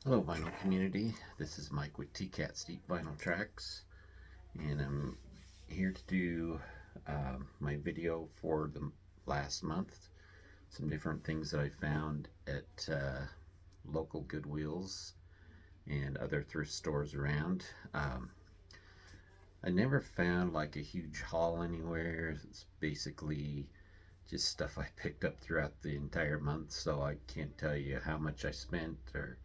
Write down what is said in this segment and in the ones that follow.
Hello, vinyl community. This is Mike with TCAT's Deep Vinyl Tracks, and I'm here to do my video for the last month. Some different things that I found at local Goodwills and other thrift stores around. I never found like a huge haul anywhere. It's basically just stuff I picked up throughout the entire month, so I can't tell you how much I spent or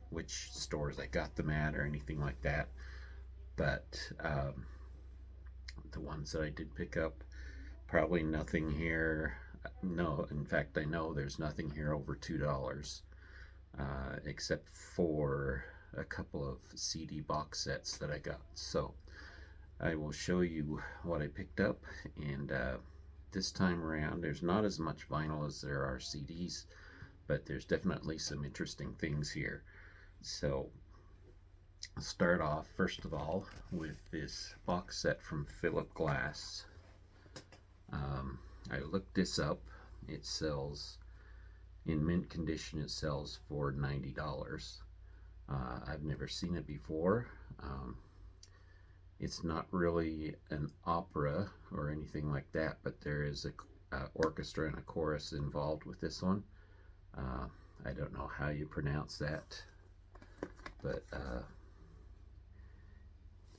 which stores I got them at or anything like that. But the ones that I did pick up, probably nothing here. No, in fact, I know there's nothing here over $2, except for a couple of CD box sets that I got. So I will show you what I picked up, and this time around, there's not as much vinyl as there are CDs, but there's definitely some interesting things here. So I'll start off first of all with this box set from Philip Glass. I looked this up. It sells in mint condition. It sells for $90. I've never seen it before. It's not really an opera or anything like that, but there is a orchestra and a chorus involved with this one. Uh, I don't know how you pronounce that, but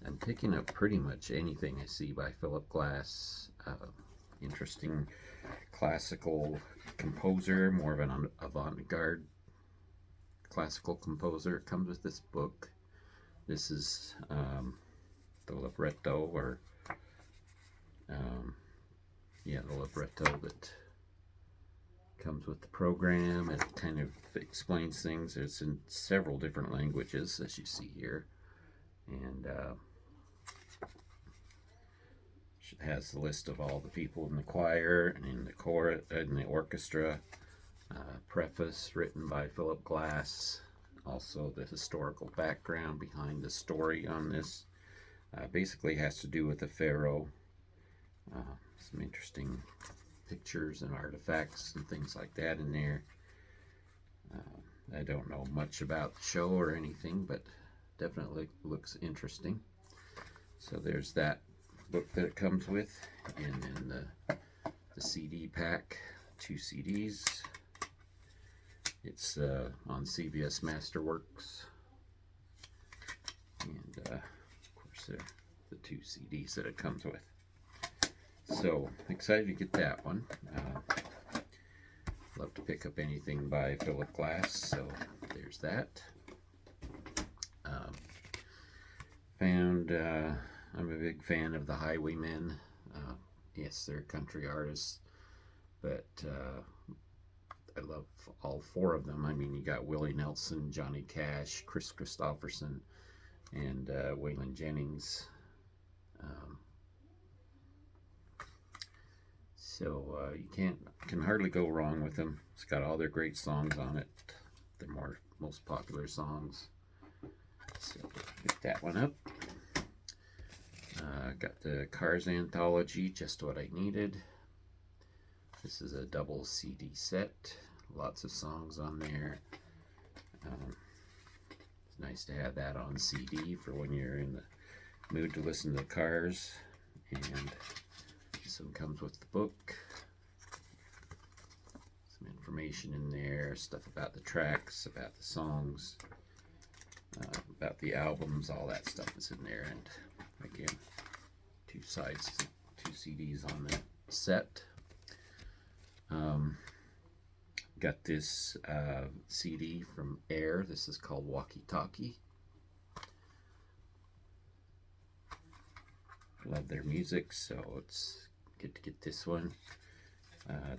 I'm picking up pretty much anything I see by Philip Glass. Interesting classical composer, more of an avant-garde classical composer. It comes with this book. This is the libretto, or the libretto that comes with the program. It kind of explains things. It's in several different languages, as you see here, and it has the list of all the people in the choir and in the chorus and the orchestra. Preface written by Philip Glass. Also, the historical background behind the story on this. Basically, has to do with the pharaoh. Some interesting pictures and artifacts and things like that in there. I don't know much about the show or anything, but definitely looks interesting. So there's that book that it comes with, and then the CD pack, 2 CDs. It's on CBS Masterworks, and of course they're the 2 CDs that it comes with. So excited to get that one. Love to pick up anything by Philip Glass, so there's that. Found I'm a big fan of the Highwaymen. Yes, they're country artists, but I love all 4 of them. I mean, you got Willie Nelson, Johnny Cash, Chris Christopherson, and Waylon Jennings. So you can hardly go wrong with them. It's got all their great songs on it. Their most popular songs. So pick that one up. Got the Cars Anthology, just what I needed. This is a double CD set. Lots of songs on there. It's nice to have that on CD for when you're in the mood to listen to the Cars. And this one comes with the book. Some information in there, stuff about the tracks, about the songs, about the albums, all that stuff is in there. And again, 2 sides, 2 CDs on the set. Got this CD from Air. This is called Walkie Talkie. Love their music, so it's good to get this one.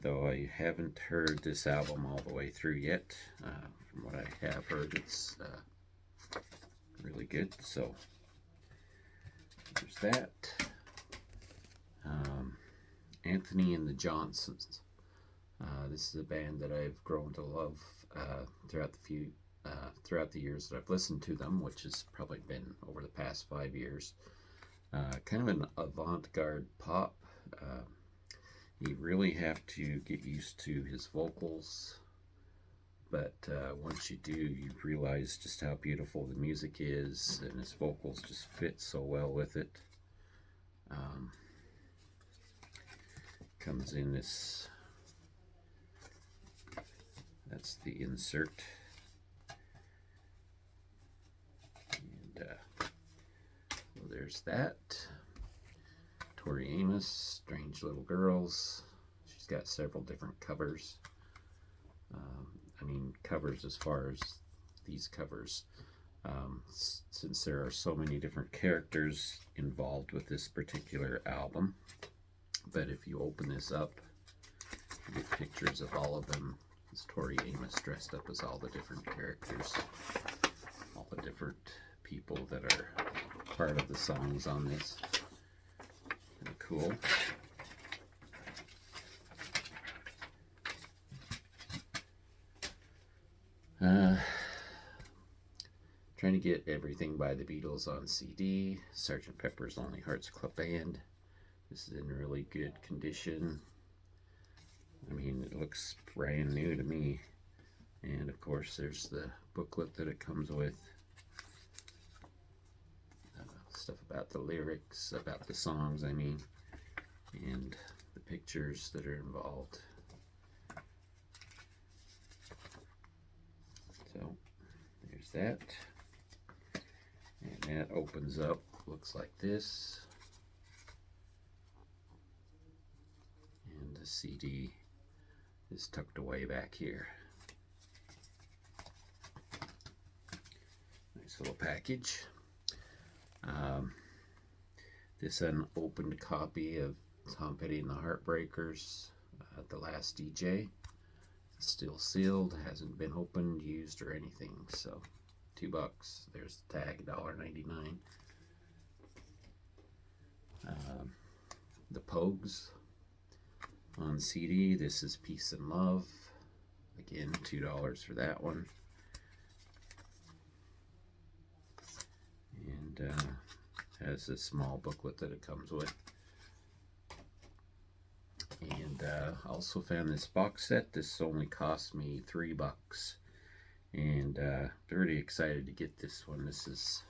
Though I haven't heard this album all the way through yet. From what I have heard, it's really good. So there's that. Anthony and the Johnsons. This is a band that I've grown to love throughout the years that I've listened to them, which has probably been over the past 5 years. Kind of an avant-garde pop. You really have to get used to his vocals, but once you do, you realize just how beautiful the music is, and his vocals just fit so well with it. Comes in this, that's the insert, and well, there's that. Tori Amos, Strange Little Girls. She's got several different covers. I mean, covers as far as these covers. Since there are so many different characters involved with this particular album. But if you open this up, you get pictures of all of them. It's Tori Amos dressed up as all the different characters, all the different people that are part of the songs on this. Kind of cool. Trying to get everything by the Beatles on CD. Sgt. Pepper's Lonely Hearts Club Band. This is in really good condition. I mean, it looks brand new to me. And of course, there's the booklet that it comes with. Stuff about the lyrics, about the songs, I mean, and the pictures that are involved. So, there's that. And that opens up, looks like this. And the CD is tucked away back here. Nice little package. This unopened copy of Tom Petty and the Heartbreakers, The Last DJ. It's still sealed, hasn't been opened, used, or anything. So, $2. There's the tag, $1.99. The Pogues on CD. This is Peace and Love. Again, $2 for that one. And has a small booklet that it comes with. And also found this box set. This only cost me $3. And pretty excited to get this one. This is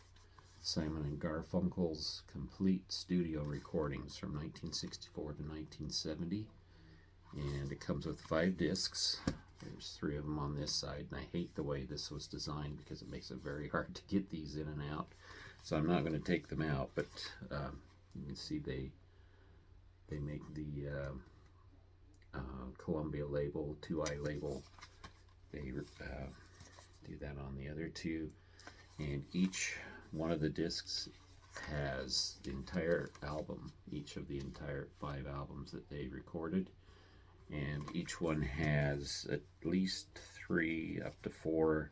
Simon and Garfunkel's complete studio recordings from 1964 to 1970. And it comes with 5 discs. There's 3 of them on this side, and I hate the way this was designed because it makes it very hard to get these in and out. So I'm not going to take them out, but you can see they make the Columbia label, 2i label. They do that on the other 2, and each one of the discs has the entire album, each of the entire 5 albums that they recorded, and each one has at least 3 up to 4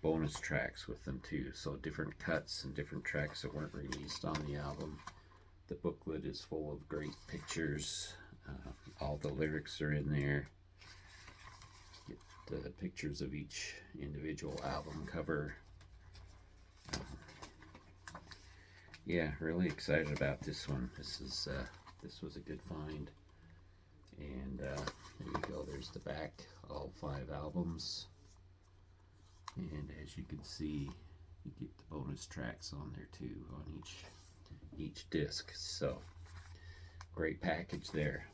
bonus tracks with them too, so different cuts and different tracks that weren't released on the album. The booklet is full of great pictures. All the lyrics are in there. Get the pictures of each individual album cover. Yeah, really excited about this one. This was a good find. And there you go. There's the back, all 5 albums. And as you can see, you get the bonus tracks on there too, on each disc. So, great package there.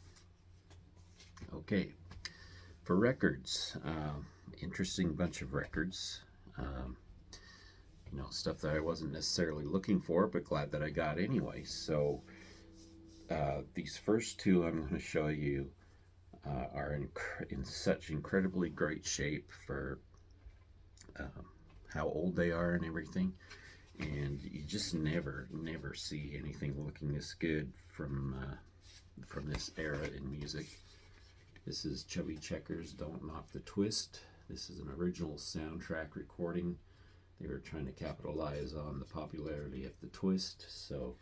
Okay, for records, interesting bunch of records. You know, stuff that I wasn't necessarily looking for, but glad that I got anyway. So, these first 2 I'm going to show you are in such incredibly great shape for how old they are and everything, and you just never see anything looking this good from this era in music. This is Chubby Checker's Don't Knock the Twist. This is an original soundtrack recording. They were trying to capitalize on the popularity of the twist, so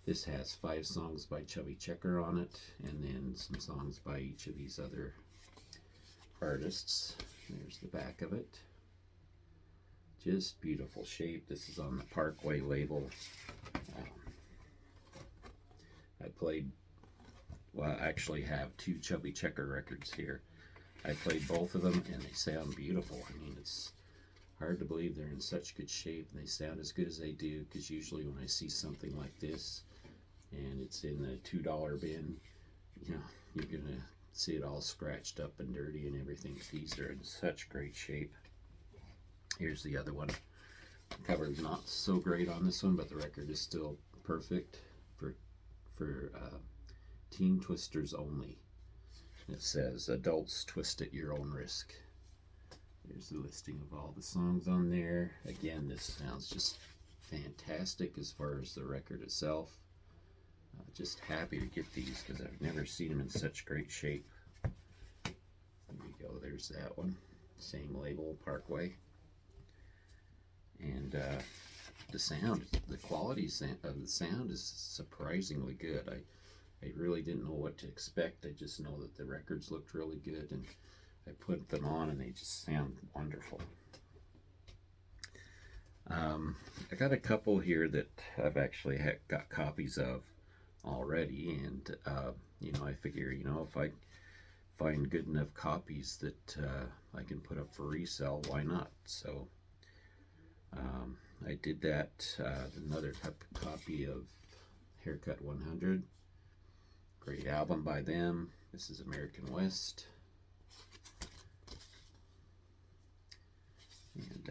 this has 5 songs by Chubby Checker on it, and then some songs by each of these other artists. There's the back of it. Just beautiful shape. This is on the Parkway label. I actually have 2 Chubby Checker records here. I played both of them and they sound beautiful. I mean, it's hard to believe they're in such good shape and they sound as good as they do, because usually when I see something like this and it's in the $2 bin, you know, you're gonna see it all scratched up and dirty and everything. These are in such great shape. Here's the other one. The cover's not so great on this one, but the record is still perfect for teen twisters only. It says adults twist at your own risk. There's the listing of all the songs on there. Again, this sounds just fantastic as far as the record itself. Just happy to get these because I've never seen them in such great shape. There you go, there's that one. Same label, Parkway. And the sound, the quality of the sound is surprisingly good. I really didn't know what to expect. I just know that the records looked really good, and I put them on and they just sound wonderful. I got a couple here that I've actually got copies of already, and you know, I figure, you know, if I find good enough copies that I can put up for resale, why not? So I did that. Another copy of Haircut 100, great album by them. This is American West, and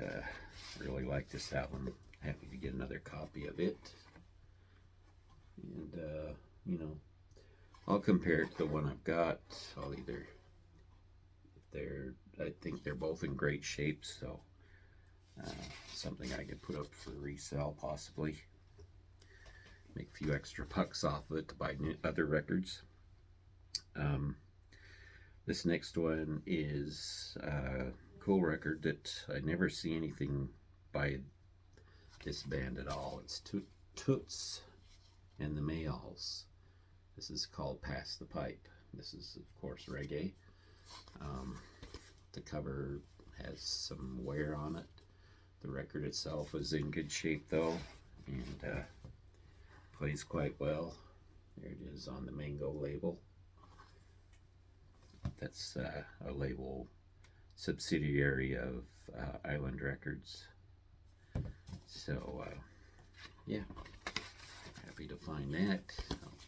really like this album. Happy to get another copy of it. And you know, I'll compare it to the one I've got. I'll either, I think they're both in great shape, so something I could put up for resale, possibly make a few extra bucks off of it to buy other records. This next one is a cool record that I never see anything by this band at all. It's Toots and the Mayalls. This is called Pass the Pipe. This is, of course, reggae. The cover has some wear on it. The record itself is in good shape though, and plays quite well. There it is on the Mango label. That's a label subsidiary of Island Records. So yeah, happy to find that. I'll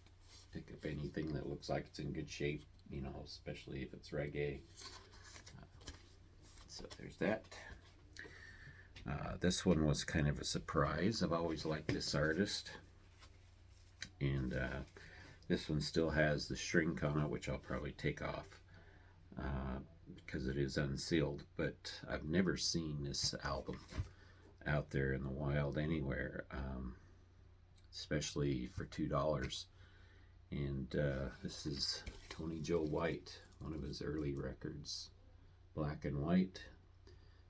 pick up anything that looks like it's in good shape, you know, especially if it's reggae. So there's that. This one was kind of a surprise. I've always liked this artist, and this one still has the shrink on it, which I'll probably take off because it is unsealed, but I've never seen this album out there in the wild anywhere, especially for $2. And this is Tony Joe White, one of his early records, Black and White.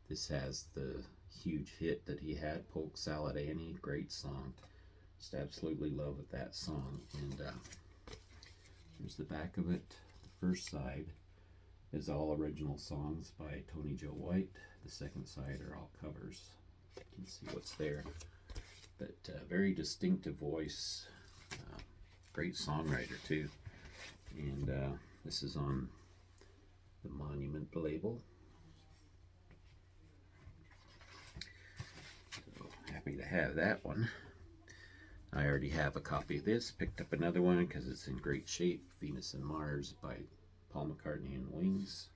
This has the huge hit that he had, Polk Salad Annie, great song. Just absolutely love that song. And here's the back of it. The first side is all original songs by Tony Joe White. The second side are all covers. You can see what's there. But very distinctive voice. Great songwriter too. And this is on the Monument label. So happy to have that one. I already have a copy of this. Picked up another one because it's in great shape. Venus and Mars by Paul McCartney and Wings.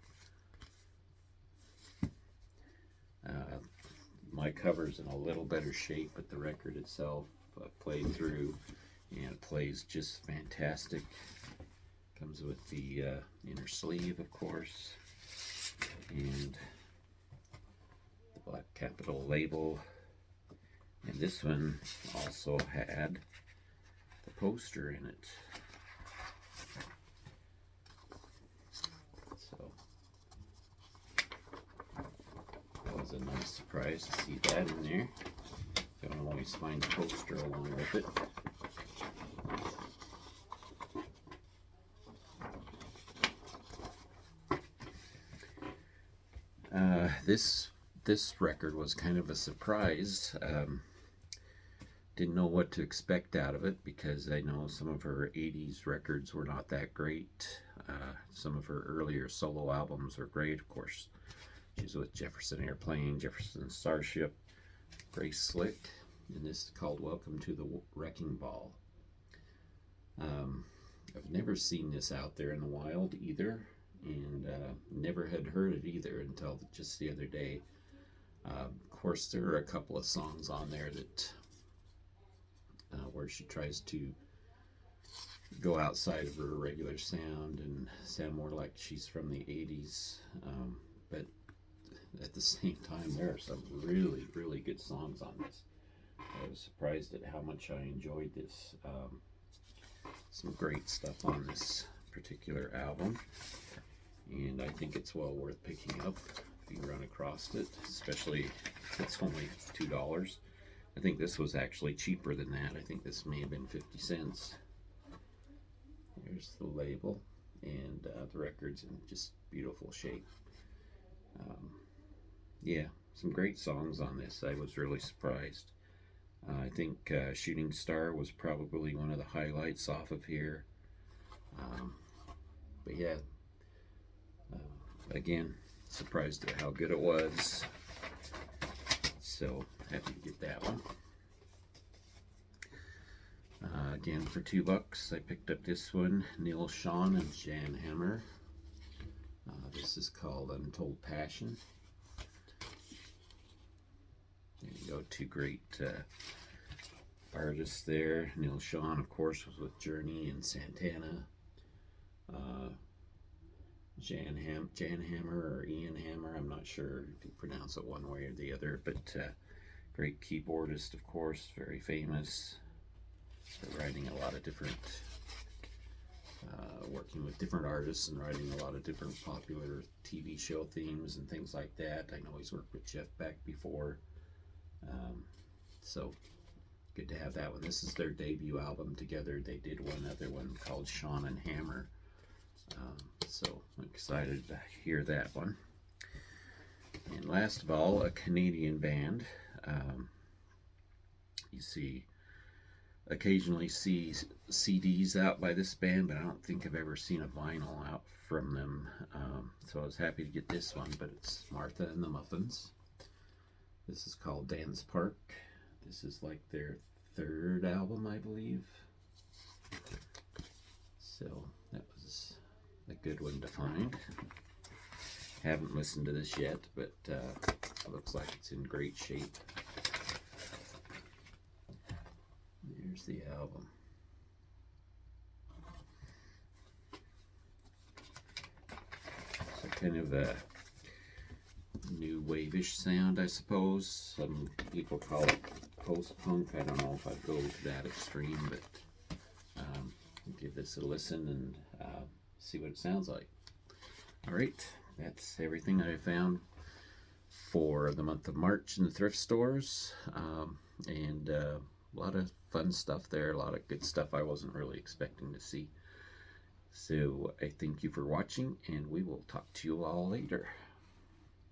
My cover's in a little better shape, but the record itself played through, and it plays just fantastic. Comes with the inner sleeve, of course, and the black capital label. And this one also had the poster in it. So that was a nice surprise to see that in there. Don't always find the poster along with it. This record was kind of a surprise. Didn't know what to expect out of it because I know some of her 80s records were not that great. Some of her earlier solo albums are great. Of course, she's with Jefferson Airplane, Jefferson Starship, Grace Slick, and this is called Welcome to the Wrecking Ball. I've never seen this out there in the wild either, and never had heard it either until just the other day. Of course, there are a couple of songs on there that where she tries to go outside of her regular sound and sound more like she's from the 80s, but at the same time there are some really, really good songs on this. I was surprised at how much I enjoyed this. Some great stuff on this particular album, and I think it's well worth picking up if you run across it, especially if it's only $2. I think this was actually cheaper than that. I think this may have been 50 cents. Here's the label, and the record's in just beautiful shape. Yeah, some great songs on this. I was really surprised. I think Shooting Star was probably one of the highlights off of here. But yeah, again, surprised at how good it was. So happy to get that one. Again, for $2, I picked up this one, Neil Sean and Jan Hammer. This is called Untold Passion. There you go, two great artists there. Neil Sean, of course, was with Journey and Santana. Jan Hammer or Ian Hammer, I'm not sure if you pronounce it one way or the other, but great keyboardist, of course, very famous. Writing a lot of different, working with different artists and writing a lot of different popular TV show themes and things like that. I know he's worked with Jeff Beck before. So good to have that one. This is their debut album together. They did one other one called Sean and Hammer. So I'm excited to hear that one. And last of all, a Canadian band. You occasionally see CDs out by this band, but I don't think I've ever seen a vinyl out from them. So I was happy to get this one, but it's Martha and the Muffins. This is called Dance Park. This is like their third album, I believe. So that was a good one to find. Haven't listened to this yet, but it looks like it's in great shape. Here's the album. So kind of a new wave-ish sound, I suppose. Some people call it post-punk. I don't know if I'd go to that extreme, but give this a listen and see what it sounds like. All right, that's everything I found for the month of March in the thrift stores, and a lot of fun stuff there, a lot of good stuff I wasn't really expecting to see. So I thank you for watching, and we will talk to you all later.